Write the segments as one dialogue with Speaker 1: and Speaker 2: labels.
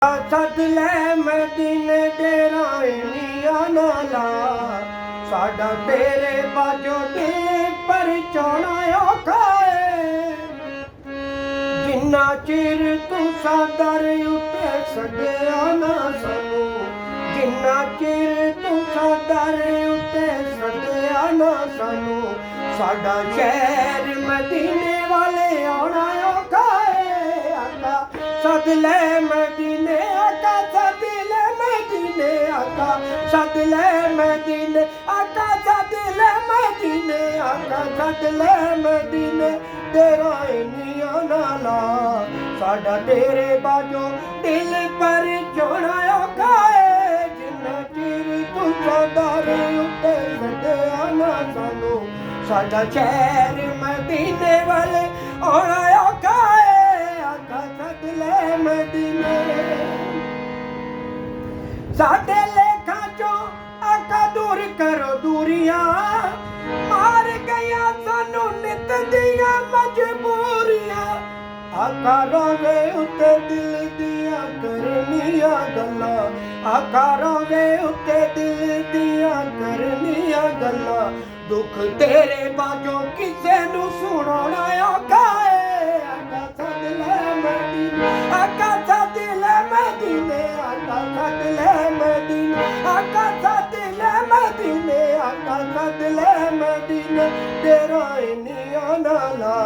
Speaker 1: सद ले मदीने डेरा निया नाला साडा तेरे बाजो दिल पर चौना औखा है। जिन्ना चिर तुसा दर उत्ते सदया ना सानू, जिन्ना चिर तुसा दर उत्ते सदया ना सानू, साडा शहर मदीने वाले आना औखा है। आका सद ले मदीने, आका सद ले मदीने, आका सद ले मदीने, आका सद ले मदीने, आका सद ले मदीने तेरा इनिया नाला साडा तेरे बाजो दिल पर चोना औखा है। जिन्ना चिर तुसा दर उत्ते सदया ना सानू, साडा शहर मदीने वाले आना औखा है। आका सद ले मदीने साडे लेखा चो आका दूर करो दूरियां, मार गया सानू नित दियां मजबूरियां। आका रोवे उत्ते दिल दियां करनियां गल्लां, आका रोवे उत्ते दिल दियां करनियां गल्लां। दुख तेरे बाजो किसे नू सुनाना औखा है। आका सद ले मदीने, आका सद ले मदीने, आका सद ले मदीने, आका सद ले मदीने, आका सद ले मदीने तेरा इनिया नाला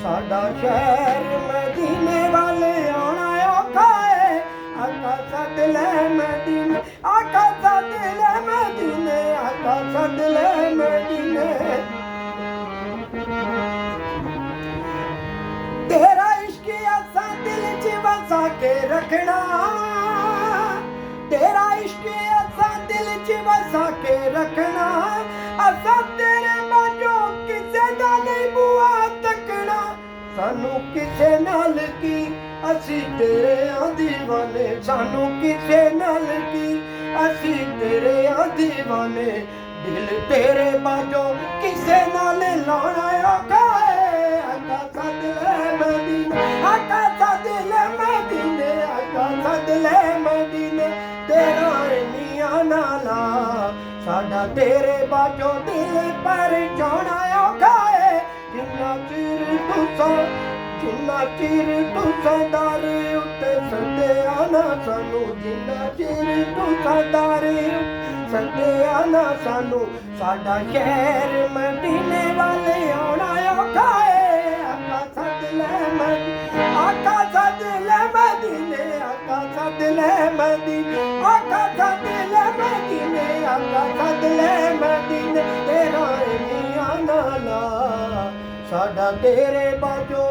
Speaker 1: साडा शहर मदीने वाले आना औखा है। आका सद ले मदीने, आका सद ले मदीने, आका सद ले मदीने तेरा इश्क असा दिल च वसा के रखना, तेरा इश्क असा दिल च वसा के रखना। असा तेरे बाजो किसे दा नहीं बुआ तकना, सानू किसे नाल की असी तेरे दीवाने, सानू किसे नाल की असी तेरे दीवाने। दिल तेरे बाजो किसे नाल लाना औखा है। आका सद ले मदीने, आका सद ले मदीने, आका सद ले मदीने तेरा इनिया नाला साडा तेरे बाजो दिल पर चौना औखा है। जिन्ना चिर तुसा दर उत्ते सदया ना सानू, जिन्ना चिर तुसा दर सदया ना सानू, साडा शहर मदीने वाले आना औखा है। आका सद ले मदीने, आका सद ले मदीने, आका सद ले मदीने, आका सद ले मदीने, आका सद ले मदीने तेरा इनिया नाला साडा तेरे बाजो